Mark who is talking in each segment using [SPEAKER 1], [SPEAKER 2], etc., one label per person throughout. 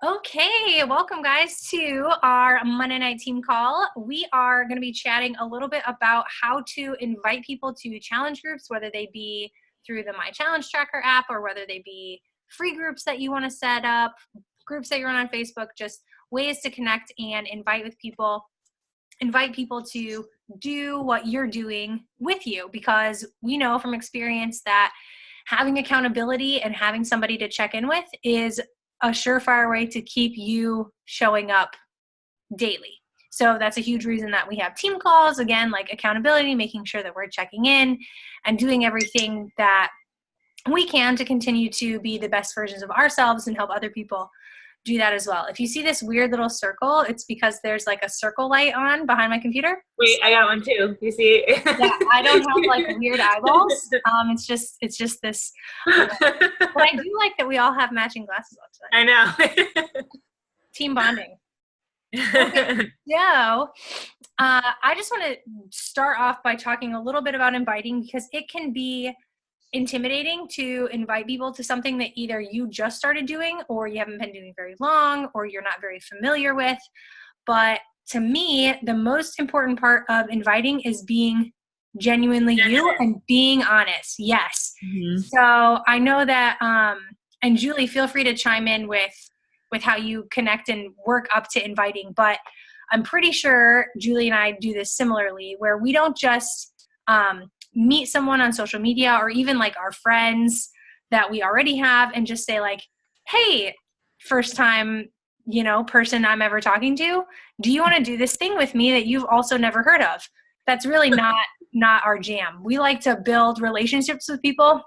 [SPEAKER 1] Okay, welcome guys to our Monday night team call. We are going to be chatting a little bit about how to invite people to challenge groups, whether they be through the My Challenge Tracker app or whether they be free groups that you want to set up, groups that you run on Facebook, just ways to connect and invite people to do what you're doing with you, because we know from experience that having accountability and having somebody to check in with is a surefire way to keep you showing up daily. So that's a huge reason that we have team calls, again, like accountability, making sure that we're checking in and doing everything that we can to continue to be the best versions of ourselves and help other people do that as well. If you see this weird little circle, it's because there's like a circle light on behind my computer.
[SPEAKER 2] Wait, I got one too. You see?
[SPEAKER 1] Yeah, I don't have like weird eyeballs. It's just this. But I do like that we all have matching glasses on
[SPEAKER 2] tonight. I know.
[SPEAKER 1] Team bonding. Okay, so I just want to start off by talking a little bit about inviting, because it can be intimidating to invite people to something that either you just started doing or you haven't been doing very long or you're not very familiar with. But to me, the most important part of inviting is being genuinely you and being honest. Yes. Mm-hmm. So I know that, and Julie, feel free to chime in with how you connect and work up to inviting, but I'm pretty sure Julie and I do this similarly, where we don't just meet someone on social media or even like our friends that we already have and just say like, hey, first time, person I'm ever talking to, do you want to do this thing with me that you've also never heard of? That's really not our jam. We like to build relationships with people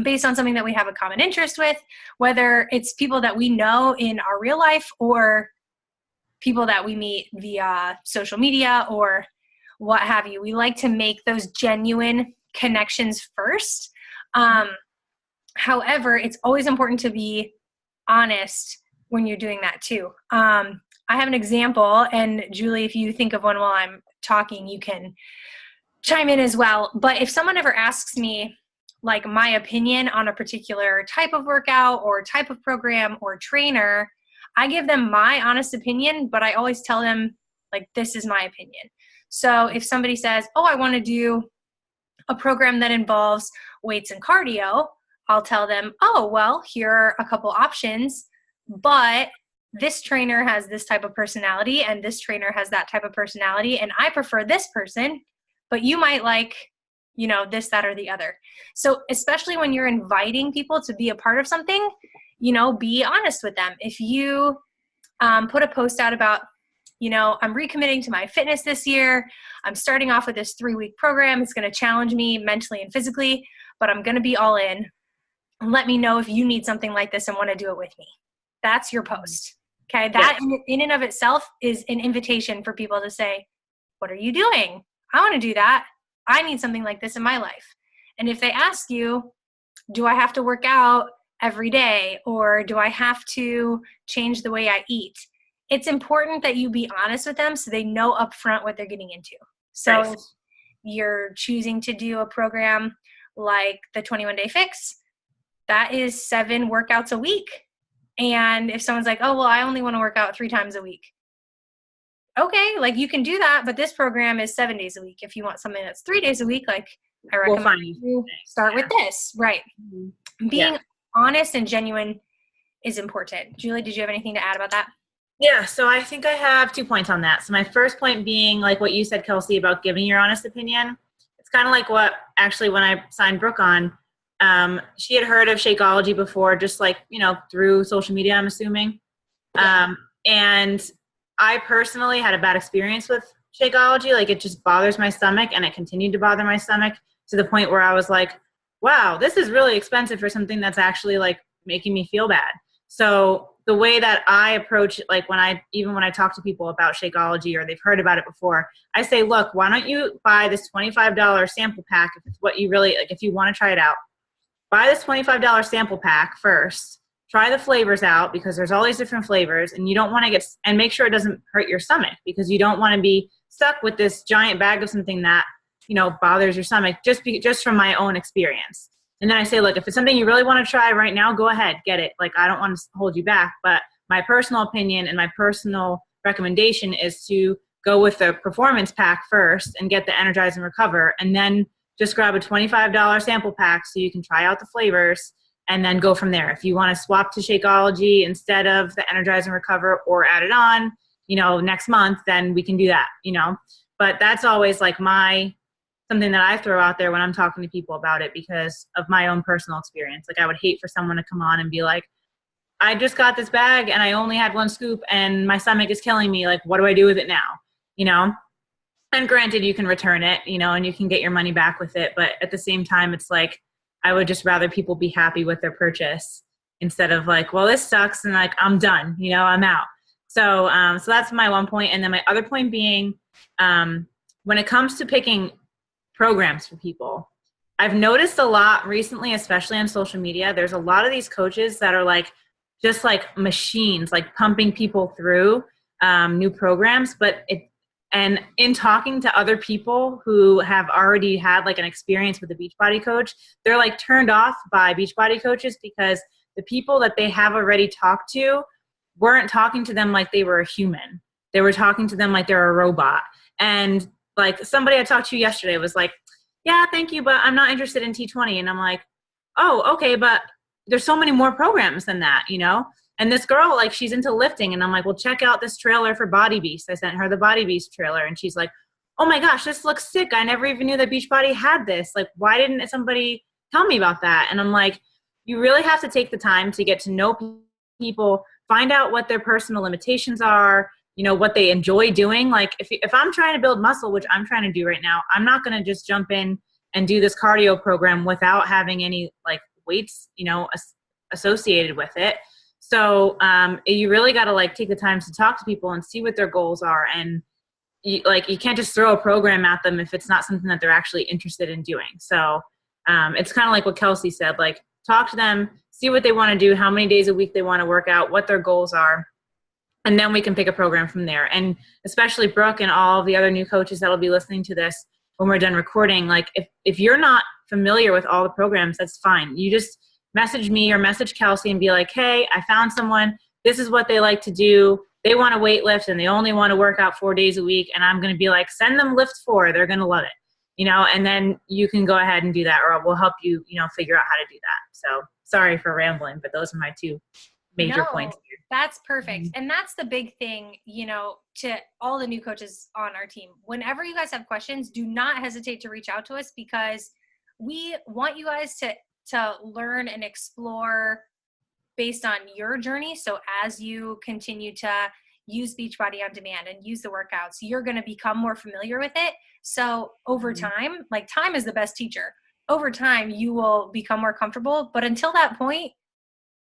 [SPEAKER 1] based on something that we have a common interest with, whether it's people that we know in our real life or people that we meet via social media or what have you. We like to make those genuine connections first. However, it's always important to be honest when you're doing that too. I have an example, and Julie, if you think of one while I'm talking, you can chime in as well. But if someone ever asks me like my opinion on a particular type of workout or type of program or trainer, I give them my honest opinion, but I always tell them like, this is my opinion. So if somebody says, oh, I want to do a program that involves weights and cardio, I'll tell them, oh, well, here are a couple options, but this trainer has this type of personality and this trainer has that type of personality, and I prefer this person, but you might like, this, that, or the other. So especially when you're inviting people to be a part of something, be honest with them. If you put a post out about, I'm recommitting to my fitness this year. I'm starting off with this 3-week program. It's going to challenge me mentally and physically, but I'm going to be all in. Let me know if you need something like this and want to do it with me. That's your post. Okay. That in and of itself is an invitation for people to say, what are you doing? I want to do that. I need something like this in my life. And if they ask you, do I have to work out every day, or do I have to change the way I eat? It's important that you be honest with them so they know upfront what they're getting into. So if you're choosing to do a program like the 21-Day Fix, that is 7 workouts a week. And if someone's like, oh, well, I only want to work out 3 times a week. Okay, like you can do that, but this program is 7 days a week. If you want something that's 3 days a week, like I recommend you start with this. Right. Mm-hmm. Being honest and genuine is important. Julie, did you have anything to add about that?
[SPEAKER 2] Yeah, so I think I have 2 points on that. So my first point being like what you said, Kelsey, about giving your honest opinion. It's kind of like what actually when I signed Brooke on, she had heard of Shakeology before, just like, through social media, I'm assuming. Yeah. And I personally had a bad experience with Shakeology. Like it just bothers my stomach, and it continued to bother my stomach to the point where I was like, wow, this is really expensive for something that's actually like making me feel bad. So the way that I approach it, like when I talk to people about Shakeology or they've heard about it before, I say, look, why don't you buy this $25 sample pack if it's what you really, like if you want to try it out. Buy this $25 sample pack first. Try the flavors out, because there's all these different flavors, and you don't want to and make sure it doesn't hurt your stomach, because you don't want to be stuck with this giant bag of something that, bothers your stomach, just from my own experience. And then I say, look, if it's something you really want to try right now, go ahead, get it. Like, I don't want to hold you back. But my personal opinion and my personal recommendation is to go with the performance pack first and get the Energize and Recover, and then just grab a $25 sample pack so you can try out the flavors and then go from there. If you want to swap to Shakeology instead of the Energize and Recover or add it on, next month, then we can do that, But that's always like something that I throw out there when I'm talking to people about it because of my own personal experience. Like I would hate for someone to come on and be like, I just got this bag and I only had one scoop and my stomach is killing me. Like, what do I do with it now? And granted, you can return it, and you can get your money back with it. But at the same time, it's like, I would just rather people be happy with their purchase instead of like, well, this sucks and like, I'm done, I'm out. So that's my one point. And then my other point being, when it comes to picking programs for people, I've noticed a lot recently, especially on social media, there's a lot of these coaches that are like, just like machines, like pumping people through new programs. And in talking to other people who have already had like an experience with a Beachbody coach, they're like turned off by Beachbody coaches because the people that they have already talked to weren't talking to them like they were a human. They were talking to them like they're a robot. And like somebody I talked to yesterday was like, yeah, thank you, but I'm not interested in T20. And I'm like, oh, okay, but there's so many more programs than that, And this girl, like, she's into lifting. And I'm like, well, check out this trailer for Body Beast. I sent her the Body Beast trailer. And she's like, oh, my gosh, this looks sick. I never even knew that Beachbody had this. Like, why didn't somebody tell me about that? And I'm like, you really have to take the time to get to know people, find out what their personal limitations are, what they enjoy doing. Like, if I'm trying to build muscle, which I'm trying to do right now, I'm not going to just jump in and do this cardio program without having any, like, weights, associated with it. So you really got to like take the time to talk to people and see what their goals are. And you can't just throw a program at them if it's not something that they're actually interested in doing. So it's kind of like what Kelsey said, like talk to them, see what they want to do, how many days a week they want to work out, what their goals are. And then we can pick a program from there. And especially Brooke and all of the other new coaches that'll be listening to this when we're done recording, like if you're not familiar with all the programs, that's fine. You just message me or message Kelsey and be like, hey, I found someone. This is what they like to do. They want to weight lift and they only want to work out 4 days a week. And I'm going to be like, send them Lift 4. They're going to love it, and then you can go ahead and do that, or we'll help you, figure out how to do that. So sorry for rambling, but those are my two major points here.
[SPEAKER 1] That's perfect. And that's the big thing, to all the new coaches on our team. Whenever you guys have questions, do not hesitate to reach out to us because we want you guys to learn and explore based on your journey. So as you continue to use Beachbody on demand and use the workouts, you're going to become more familiar with it. So over time, like time is the best teacher. Over time, you will become more comfortable. But until that point,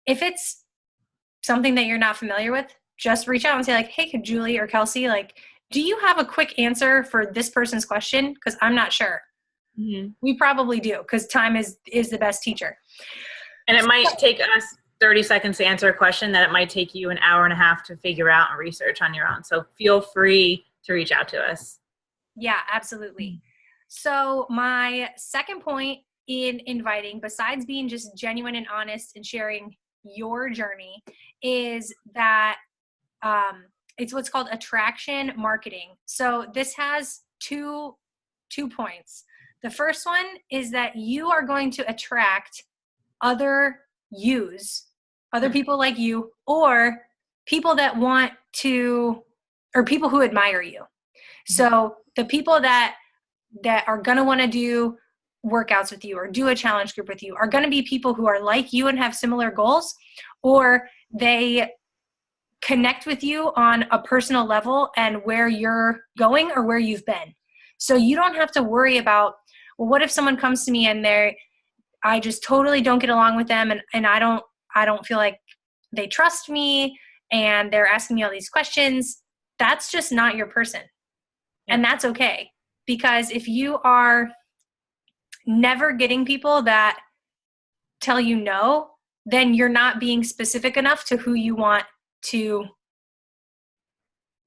[SPEAKER 1] if it's something that you're not familiar with, just reach out and say like, hey, Julie or Kelsey, like, do you have a quick answer for this person's question? Because I'm not sure. Mm-hmm. We probably do because time is the best teacher.
[SPEAKER 2] And it might take us 30 seconds to answer a question that it might take you an hour and a half to figure out and research on your own. So feel free to reach out to us.
[SPEAKER 1] Yeah, absolutely. So my second point in inviting, besides being just genuine and honest and sharing your journey, is that it's what's called attraction marketing. So this has two points. The first one is that you are going to attract other people like you, or people that want to, or people who admire you. So the people that are going to want to do workouts with you or do a challenge group with you are going to be people who are like you and have similar goals, or they connect with you on a personal level and where you're going or where you've been. So you don't have to worry about, well, what if someone comes to me and I just totally don't get along with them and I don't feel like they trust me and they're asking me all these questions. That's just not your person. And that's okay. Because if you are never getting people that tell you no, then you're not being specific enough to who you want to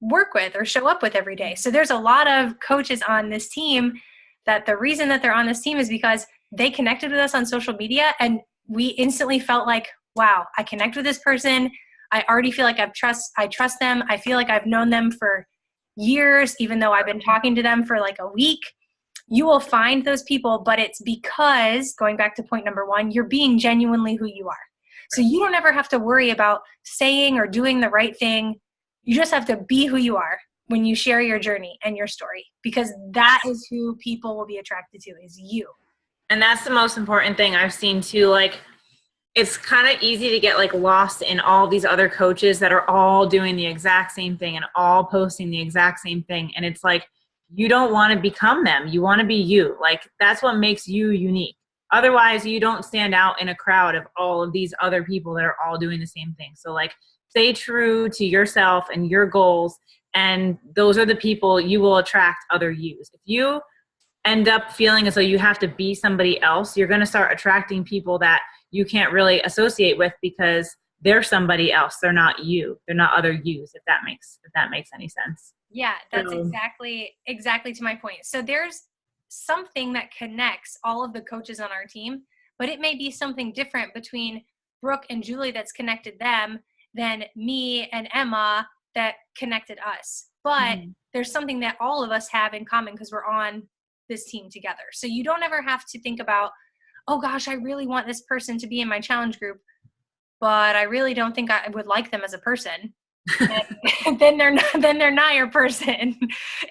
[SPEAKER 1] work with or show up with every day. So there's a lot of coaches on this team that the reason that they're on this team is because they connected with us on social media and we instantly felt like, wow, I connect with this person. I already feel like I trust them. I feel like I've known them for years, even though I've been talking to them for like a week. You will find those people, but it's because, going back to point number one, you're being genuinely who you are. So you don't ever have to worry about saying or doing the right thing. You just have to be who you are when you share your journey and your story, because that is who people will be attracted to, is you.
[SPEAKER 2] And that's the most important thing I've seen too. Like, it's kind of easy to get like lost in all these other coaches that are all doing the exact same thing and all posting the exact same thing. And it's like, you don't want to become them. You want to be you. Like, that's what makes you unique. Otherwise, you don't stand out in a crowd of all of these other people that are all doing the same thing. So like, stay true to yourself and your goals. And those are the people you will attract other yous. If you end up feeling as though you have to be somebody else, you're going to start attracting people that you can't really associate with because they're somebody else. They're not you. They're not other yous, if that makes any sense.
[SPEAKER 1] Yeah, that's exactly to my point. So there's something that connects all of the coaches on our team, but it may be something different between Brooke and Julie that's connected them than me and Emma that connected us. But there's something that all of us have in common because we're on this team together. So you don't ever have to think about, oh gosh, I really want this person to be in my challenge group, but I really don't think I would like them as a person. And then they're not your person.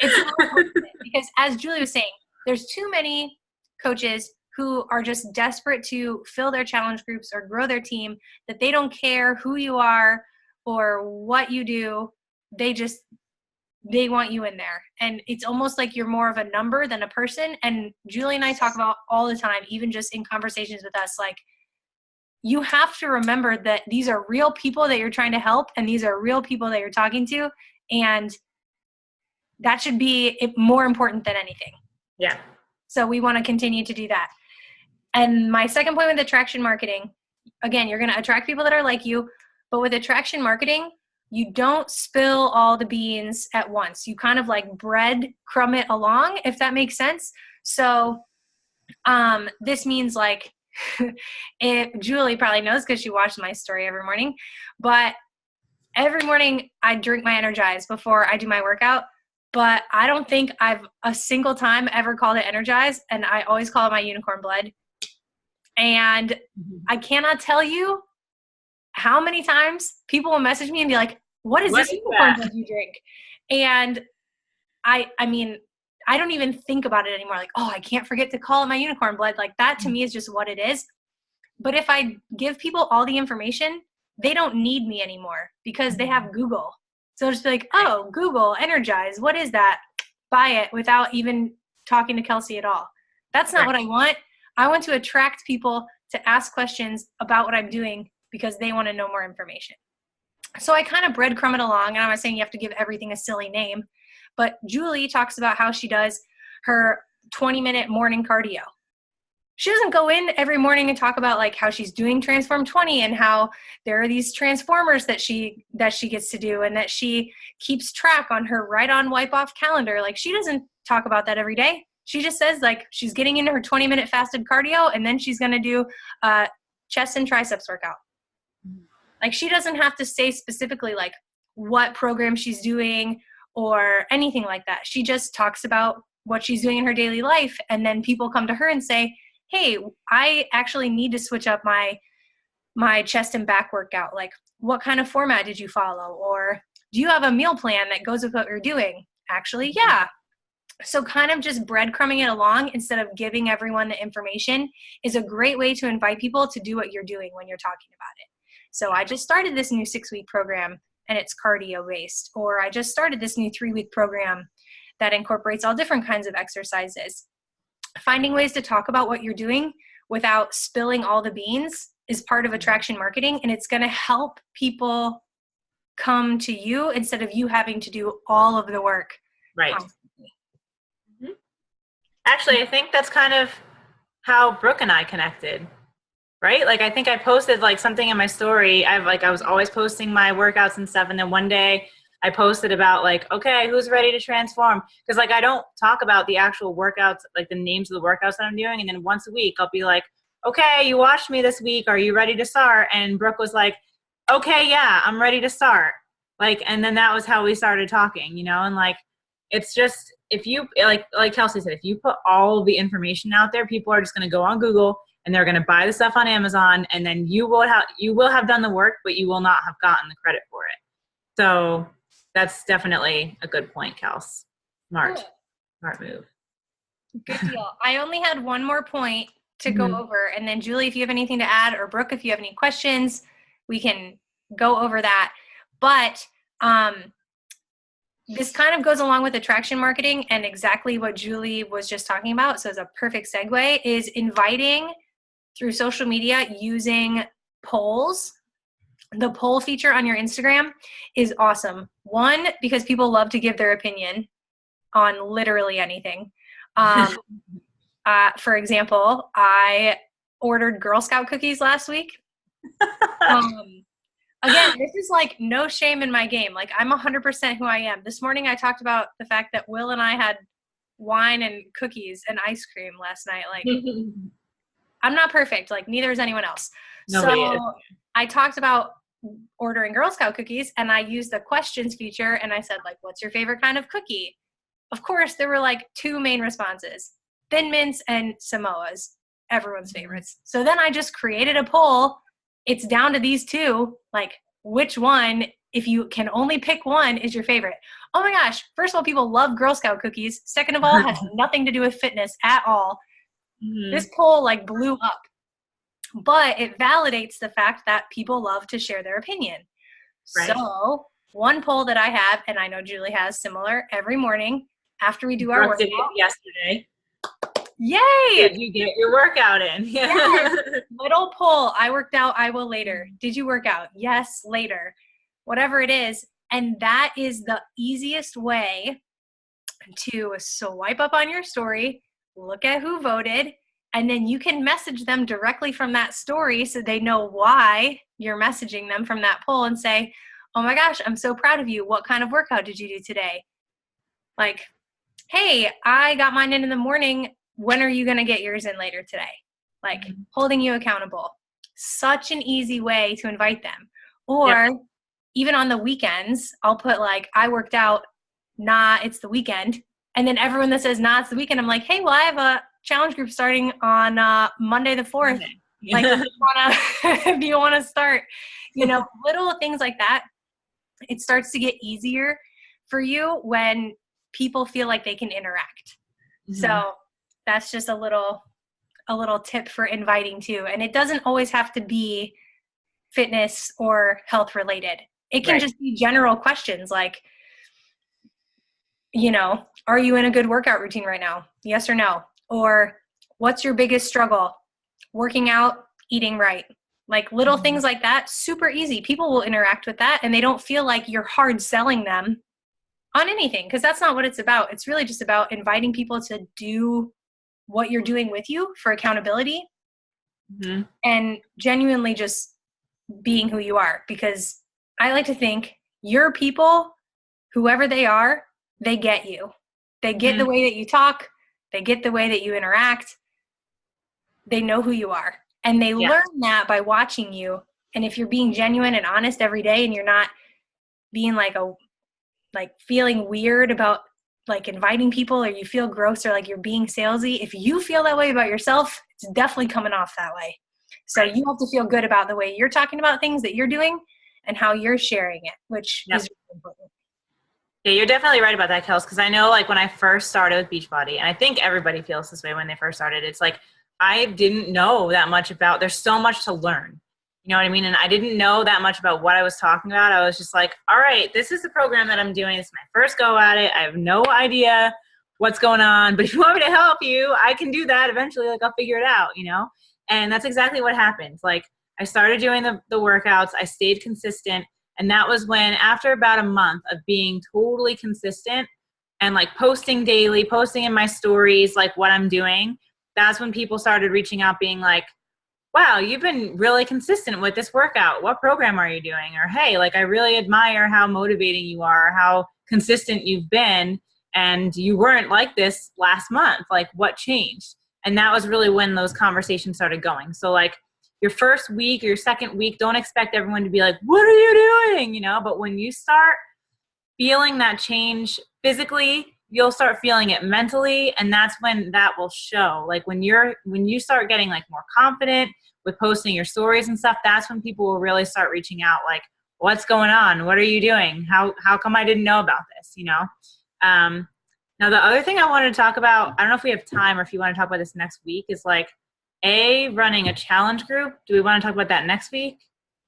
[SPEAKER 1] It's not because, as Julie was saying, there's too many coaches who are just desperate to fill their challenge groups or grow their team, that they don't care who you are or what you do. They want you in there. And it's almost like you're more of a number than a person. And Julie and I talk about all the time, even just in conversations with us, like, you have to remember that these are real people that you're trying to help, and these are real people that you're talking to. And that should be more important than anything.
[SPEAKER 2] Yeah.
[SPEAKER 1] So we want to continue to do that. And my second point with attraction marketing, again, you're going to attract people that are like you, but with attraction marketing, you don't spill all the beans at once. You kind of like breadcrumb it along, if that makes sense. So this means like, Julie probably knows because she watched my story every morning, but every morning I drink my Energize before I do my workout, but I don't think I've a single time ever called it Energize, and I always call it my unicorn blood. And I cannot tell you how many times people will message me and be like, what is this unicorn blood you drink? And I mean, I don't even think about it anymore. Like, oh, I can't forget to call it my unicorn blood. Like, that to me is just what it is. But if I give people all the information, they don't need me anymore because they have Google. So just be like, oh, Google, Energize, what is that? Buy it without even talking to Kelsey at all. That's not what I want. I want to attract people to ask questions about what I'm doing because they want to know more information. So I kind of breadcrumb it along, and I'm not saying you have to give everything a silly name. But Julie talks about how she does her 20-minute morning cardio. She doesn't go in every morning and talk about like how she's doing Transform 20 and how there are these transformers that she gets to do and that she keeps track on her write on wipe off calendar. Like, she doesn't talk about that every day. She just says like she's getting into her 20-minute fasted cardio, and then she's going to do a chest and triceps workout. Like, she doesn't have to say specifically like what program she's doing or anything like that. She just talks about what she's doing in her daily life, and then people come to her and say, hey, I actually need to switch up my chest and back workout. Like, what kind of format did you follow? Or do you have a meal plan that goes with what you're doing? Actually, yeah. So kind of just breadcrumbing it along instead of giving everyone the information is a great way to invite people to do what you're doing when you're talking about it. So I just started this new 6-week program, and it's cardio based, or I just started this new 3-week program that incorporates all different kinds of exercises. Finding ways to talk about what you're doing without spilling all the beans is part of attraction marketing, and it's going to help people come to you instead of you having to do all of the work.
[SPEAKER 2] Right. Actually, I think that's kind of how Brooke and I connected. Right? Like, I think I posted like something in my story. I was always posting my workouts and stuff. And then one day I posted about like, okay, who's ready to transform? Because like, I don't talk about the actual workouts, like the names of the workouts that I'm doing. And then once a week I'll be like, okay, you watched me this week. Are you ready to start? And Brooke was like, okay, yeah, I'm ready to start. Like, and then that was how we started talking, you know, and like, it's just, if you, like Kelsey said, if you put all of the information out there, people are just going to go on Google and they're going to buy the stuff on Amazon, and then you will have done the work, but you will not have gotten the credit for it. So that's definitely a good point, Kels. Smart move.
[SPEAKER 1] Good deal. I only had one more point to go over, and then Julie, if you have anything to add, or Brooke, if you have any questions, we can go over that. But this kind of goes along with attraction marketing and exactly what Julie was just talking about. So it's a perfect segue, is inviting through social media using polls. The poll feature on your Instagram is awesome. One, because people love to give their opinion on literally anything. For example, I ordered Girl Scout cookies last week. Again, this is like no shame in my game. Like, I'm 100% who I am. This morning I talked about the fact that Will and I had wine and cookies and ice cream last night. Like, I'm not perfect. Like, neither is anyone else.
[SPEAKER 2] Nobody is.
[SPEAKER 1] I talked about ordering Girl Scout cookies, and I used the questions feature, and I said, like, what's your favorite kind of cookie? Of course, there were like 2 main responses: Thin Mints and Samoas, everyone's favorites. So then I just created a poll. It's down to these 2, like, which one, if you can only pick one, is your favorite? Oh my gosh, first of all, people love Girl Scout cookies. Second of all, has nothing to do with fitness at all. This poll like blew up, but it validates the fact that people love to share their opinion. Right. So one poll that I have, and I know Julie has similar, every morning after we do our workout.
[SPEAKER 2] Yesterday. Yay! Did you get your workout in?
[SPEAKER 1] Yes. Little poll. I worked out. I will later. Did you work out? Yes, later. Whatever it is. And that is the easiest way to swipe up on your story, look at who voted, and then you can message them directly from that story so they know why you're messaging them from that poll, and say, oh my gosh, I'm so proud of you. What kind of workout did you do today? Like, hey, I got mine in the morning. When are you going to get yours in later today? Like, holding you accountable. Such an easy way to invite them. Or even on the weekends, I'll put like, I worked out, nah, it's the weekend. And then everyone that says, nah, it's the weekend, I'm like, hey, well, I have a challenge group starting on Monday the 4th. Okay. Like, if you want to start, you know, little things like that. It starts to get easier for you when people feel like they can interact. So that's just a little tip for inviting too. And it doesn't always have to be fitness or health related. It can just be general questions like, you know, are you in a good workout routine right now? Yes or no? Or what's your biggest struggle? Working out, eating right. Like little things like that, super easy. People will interact with that and they don't feel like you're hard selling them on anything, because that's not what it's about. It's really just about inviting people to do what you're doing with you for accountability and genuinely just being who you are. Because I like to think your people, whoever they are, they get you. They get the way that you talk. They get the way that you interact. They know who you are. And they learn that by watching you. And if you're being genuine and honest every day and you're not being like feeling weird about like inviting people, or you feel gross or like you're being salesy, if you feel that way about yourself, it's definitely coming off that way. So you have to feel good about the way you're talking about things that you're doing and how you're sharing it, which is really important.
[SPEAKER 2] Yeah, you're definitely right about that, Kels, because I know like when I first started with Beachbody, and I think everybody feels this way when they first started, it's like I didn't know that much about, there's so much to learn. You know what I mean? And I didn't know that much about what I was talking about. I was just like, all right, this is the program that I'm doing. It's my first go at it. I have no idea what's going on, but if you want me to help you, I can do that eventually. Like I'll figure it out, you know? And that's exactly what happened. Like I started doing the workouts. I stayed consistent. And that was when, after about a month of being totally consistent and like posting daily, posting in my stories, like what I'm doing, that's when people started reaching out being like, wow, you've been really consistent with this workout. What program are you doing? Or, hey, like I really admire how motivating you are, how consistent you've been, and you weren't like this last month. Like what changed? And that was really when those conversations started going. So like your first week or your second week, don't expect everyone to be like, what are you doing? You know, but when you start feeling that change physically, you'll start feeling it mentally, and that's when that will show. Like when you start getting like more confident with posting your stories and stuff, that's when people will really start reaching out like, what's going on? What are you doing? How come I didn't know about this? You know? Now the other thing I wanted to talk about, I don't know if we have time or if you want to talk about this next week, is like running a challenge group. Do we want to talk about that next week?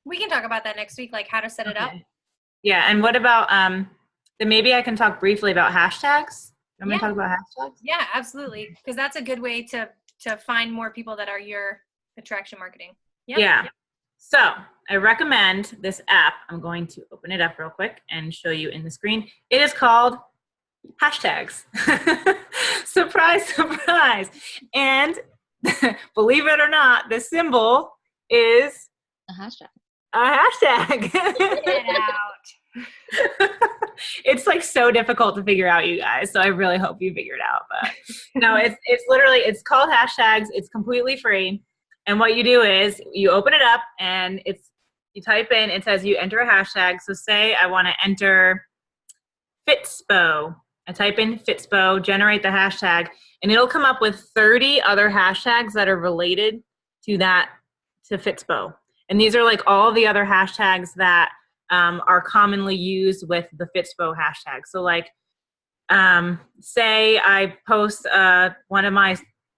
[SPEAKER 1] We can talk about that next week, like how to set it up.
[SPEAKER 2] Yeah, and what about then maybe I can talk briefly about hashtags. You want me to talk about hashtags?
[SPEAKER 1] Yeah, absolutely. Because that's a good way to find more people that are your attraction marketing.
[SPEAKER 2] Yeah. So I recommend this app. I'm going to open it up real quick and show you in the screen. It is called Hashtags. Surprise, surprise. And believe it or not, the symbol is
[SPEAKER 3] A hashtag.
[SPEAKER 2] a hashtag.
[SPEAKER 1] Get it out.
[SPEAKER 2] It's like so difficult to figure out, you guys. So I really hope you figure it out. But no, it's literally, it's called Hashtags. It's completely free. And what you do is you open it up and you type in, it says you enter a hashtag. So say I want to enter Fitspo. I type in Fitspo, generate the hashtag, and it'll come up with 30 other hashtags that are related to Fitspo. And these are like all the other hashtags that are commonly used with the Fitspo hashtag. So like, say I post one of my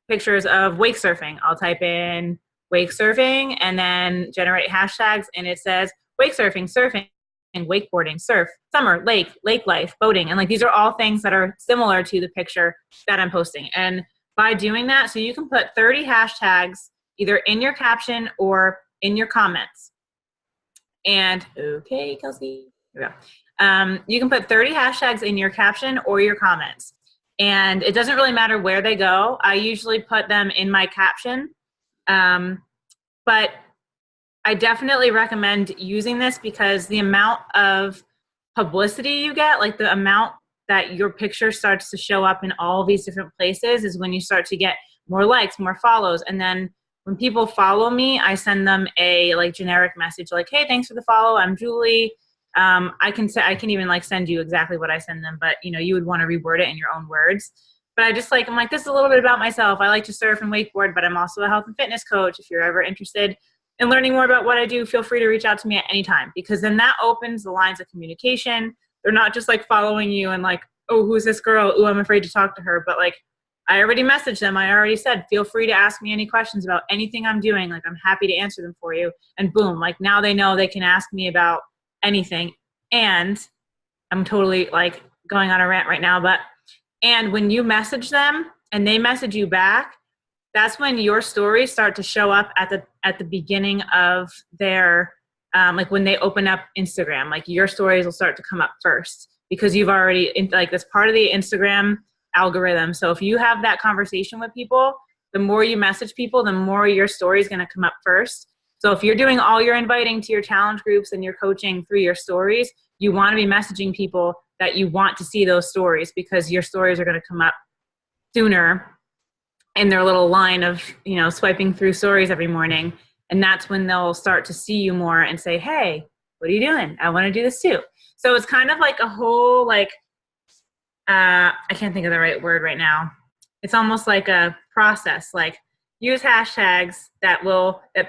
[SPEAKER 2] pictures of wake surfing. I'll type in wake surfing and then generate hashtags, and it says wake surfing, surfing, wakeboarding, surf, summer, lake life, boating. And like, these are all things that are similar to the picture that I'm posting. And by doing that, so you can put 30 hashtags either in your caption or in your comments. And okay, Kelsey, here we go. You can put 30 hashtags in your caption or your comments. And it doesn't really matter where they go. I usually put them in my caption. But I definitely recommend using this because the amount of publicity you get, like the amount that your picture starts to show up in all these different places, is when you start to get more likes, more follows. And then when people follow me, I send them a like generic message like, hey, thanks for the follow. I'm Julie. I can even like send you exactly what I send them, but you know, you would want to reword it in your own words. But I'm like, this is a little bit about myself. I like to surf and wakeboard, but I'm also a health and fitness coach. If you're ever interested in learning more about what I do, feel free to reach out to me at any time, because then that opens the lines of communication. They're not just like following you and like, oh, who's this girl? Oh, I'm afraid to talk to her. But like, I already messaged them. I already said, feel free to ask me any questions about anything I'm doing. Like, I'm happy to answer them for you. And boom, like now they know they can ask me about anything. And I'm totally like going on a rant right now, and when you message them and they message you back, that's when your stories start to show up at the beginning of their, like when they open up Instagram, like your stories will start to come up first because you've already, like, that's part of the Instagram algorithm. So if you have that conversation with people, the more you message people, the more your story is going to come up first. So if you're doing all your inviting to your challenge groups and your coaching through your stories, you want to be messaging people that you want to see those stories, because your stories are going to come up sooner in their little line of, you know, swiping through stories every morning. And that's when they'll start to see you more and say, hey, what are you doing? I want to do this too. So it's kind of like a whole, like, I can't think of the right word right now. It's almost like a process, like use hashtags that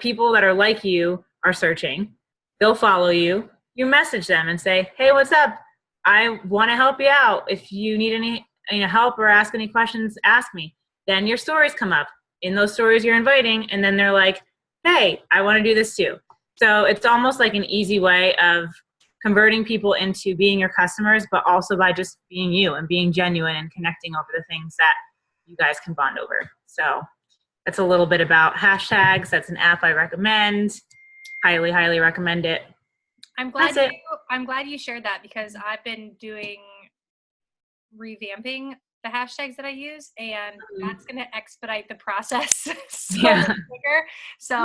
[SPEAKER 2] people that are like you are searching. They'll follow you. You message them and say, hey, what's up? I want to help you out. If you need any help or ask any questions, ask me. Then your stories come up. In those stories you're inviting, and then they're like, hey, I want to do this too. So it's almost like an easy way of converting people into being your customers, but also by just being you and being genuine and connecting over the things that you guys can bond over. So that's a little bit about hashtags. That's an app I recommend. Highly, highly recommend it.
[SPEAKER 1] I'm glad you shared that, because I've been revamping the hashtags that I use, and that's going to expedite the process so much quicker. So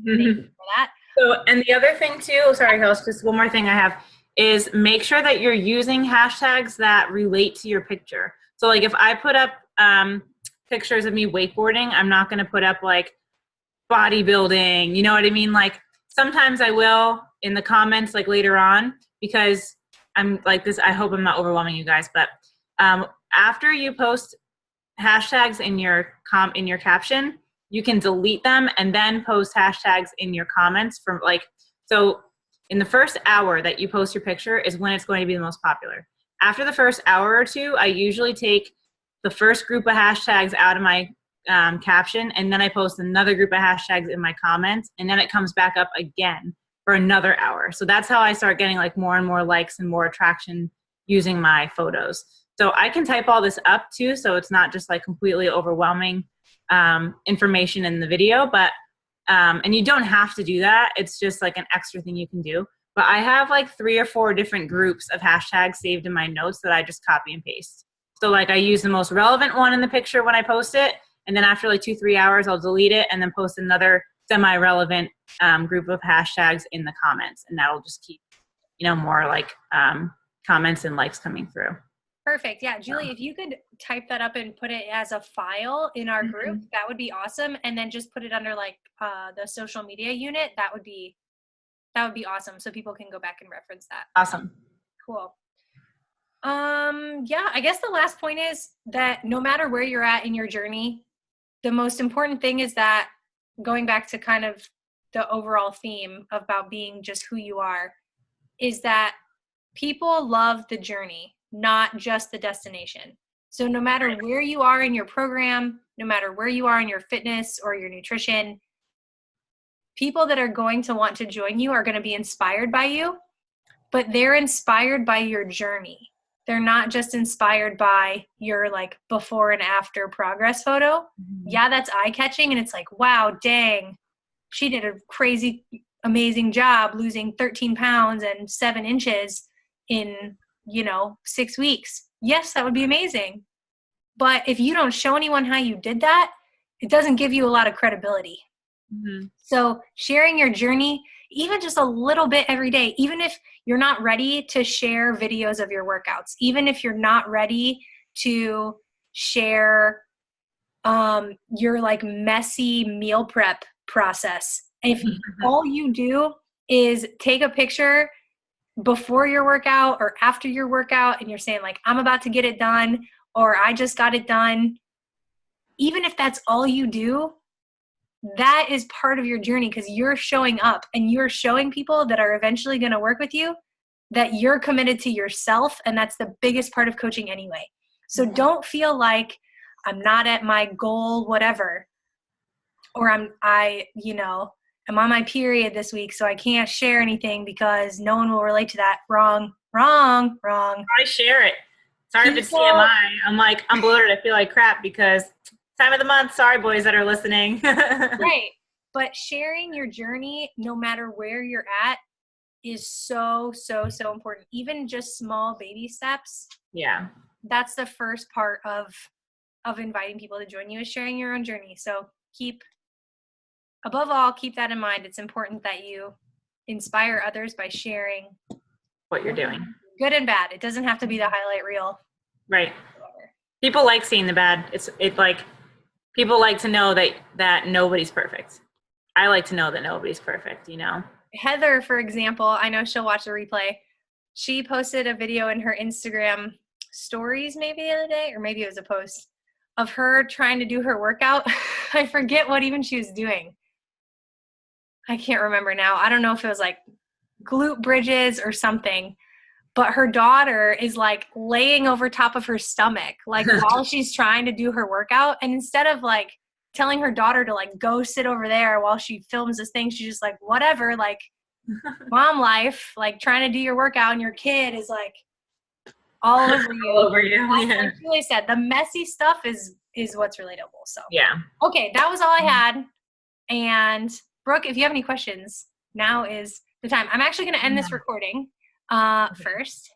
[SPEAKER 1] thank you for that.
[SPEAKER 2] So, and the other thing too, sorry, Kels, just one more thing I have is make sure that you're using hashtags that relate to your picture. So like if I put up pictures of me wakeboarding, I'm not going to put up like bodybuilding, you know what I mean? Like sometimes I will in the comments like later on, because I'm like this, I hope I'm not overwhelming you guys, but after you post hashtags in your caption, you can delete them and then post hashtags in your comments from like, so in the first hour that you post your picture is when it's going to be the most popular. After the first hour or two, I usually take the first group of hashtags out of my caption, and then I post another group of hashtags in my comments, and then it comes back up again for another hour. So that's how I start getting like more and more likes and more attraction using my photos. So I can type all this up too, so it's not just like completely overwhelming information in the video, but and you don't have to do that. It's just like an extra thing you can do. But I have like 3 or 4 different groups of hashtags saved in my notes that I just copy and paste. So like I use the most relevant one in the picture when I post it, and then after like 2-3 hours, I'll delete it and then post another semi-relevant group of hashtags in the comments, and that'll just keep, more like comments and likes coming through.
[SPEAKER 1] Perfect. Yeah, Julie, if you could type that up and put it as a file in our group, that would be awesome. And then just put it under like the social media unit. That would be awesome. So people can go back and reference that.
[SPEAKER 2] Awesome.
[SPEAKER 1] Cool. Yeah, I guess the last point is that no matter where you're at in your journey, the most important thing is that, going back to kind of the overall theme about being just who you are, is that people love the journey, not just the destination. So no matter where you are in your program, no matter where you are in your fitness or your nutrition, people that are going to want to join you are going to be inspired by you, but they're inspired by your journey. They're not just inspired by your like before and after progress photo. Yeah, that's eye-catching, and it's like, wow, dang, she did a crazy, amazing job losing 13 pounds and 7 inches in 6 weeks. Yes, that would be amazing. But if you don't show anyone how you did that, it doesn't give you a lot of credibility. So sharing your journey, even just a little bit every day, even if you're not ready to share videos of your workouts, even if you're not ready to share your like messy meal prep process. If all you do is take a picture before your workout or after your workout and you're saying like, I'm about to get it done, or I just got it done, even if that's all you do, that is part of your journey, because you're showing up and you're showing people that are eventually going to work with you that you're committed to yourself. And that's the biggest part of coaching anyway. So don't feel like I'm not at my goal, whatever, or I'm on my period this week, so I can't share anything because no one will relate to that. Wrong.
[SPEAKER 2] I share it. Sorry if it's TMI. I'm like, I'm bloated. I feel like crap because time of the month. Sorry, boys that are listening.
[SPEAKER 1] Right. But sharing your journey, no matter where you're at, is so, so, so important. Even just small baby steps.
[SPEAKER 2] Yeah.
[SPEAKER 1] That's the first part of inviting people to join you, is sharing your own journey. So above all, keep that in mind. It's important that you inspire others by sharing
[SPEAKER 2] what you're doing.
[SPEAKER 1] Good and bad. It doesn't have to be the highlight reel.
[SPEAKER 2] Right. People like seeing the bad. It's like people like to know that nobody's perfect. I like to know that nobody's perfect, Heather,
[SPEAKER 1] for example, I know she'll watch the replay. She posted a video in her Instagram stories maybe the other day, or maybe it was a post of her trying to do her workout. I forget what even she was doing. I can't remember now. I don't know if it was like glute bridges or something, but her daughter is like laying over top of her stomach, like while she's trying to do her workout. And instead of like telling her daughter to like go sit over there while she films this thing, she's just like, whatever, like mom life, like trying to do your workout and your kid is like all over you.
[SPEAKER 2] All over you.
[SPEAKER 1] Like Julie said, the messy stuff is what's relatable. So
[SPEAKER 2] yeah.
[SPEAKER 1] Okay, that was all I had. And Brooke, if you have any questions, now is the time. I'm actually going to end this recording first.